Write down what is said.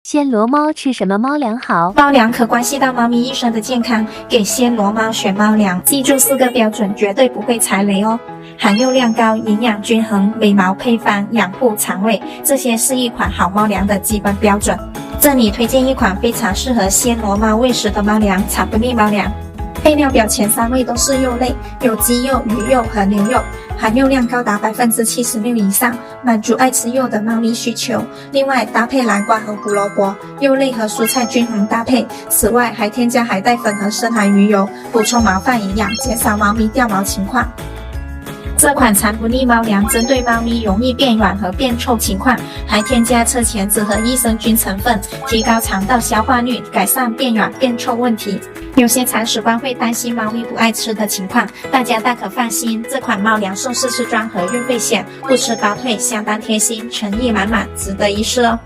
暹罗猫吃什么猫粮好？猫粮可关系到猫咪一生的健康，给暹罗猫选猫粮，记住4个标准，绝对不会踩雷哦。含幼量高、营养均衡、美毛配方、养护肠胃，这些是一款好猫粮的基本标准。这里推荐一款非常适合暹罗猫喂食的猫粮——产不腻猫粮。配料表前3位都是肉类，有鸡肉、鱼肉和牛肉，含肉量高达76%以上，满足爱吃肉的猫咪需求。另外搭配南瓜和胡萝卜，肉类和蔬菜均衡搭配。此外还添加海带粉和深海鱼油，补充毛发营养，减少猫咪掉毛情况。这款产不腻猫粮针对猫咪容易变软和变臭情况，还添加车前子和益生菌成分，提高肠道消化率，改善变软变臭问题。有些铲屎官会担心猫咪不爱吃的情况，大家大可放心，这款猫粮送试吃装和运费险，不吃包退，相当贴心，诚意满满，值得一试哦。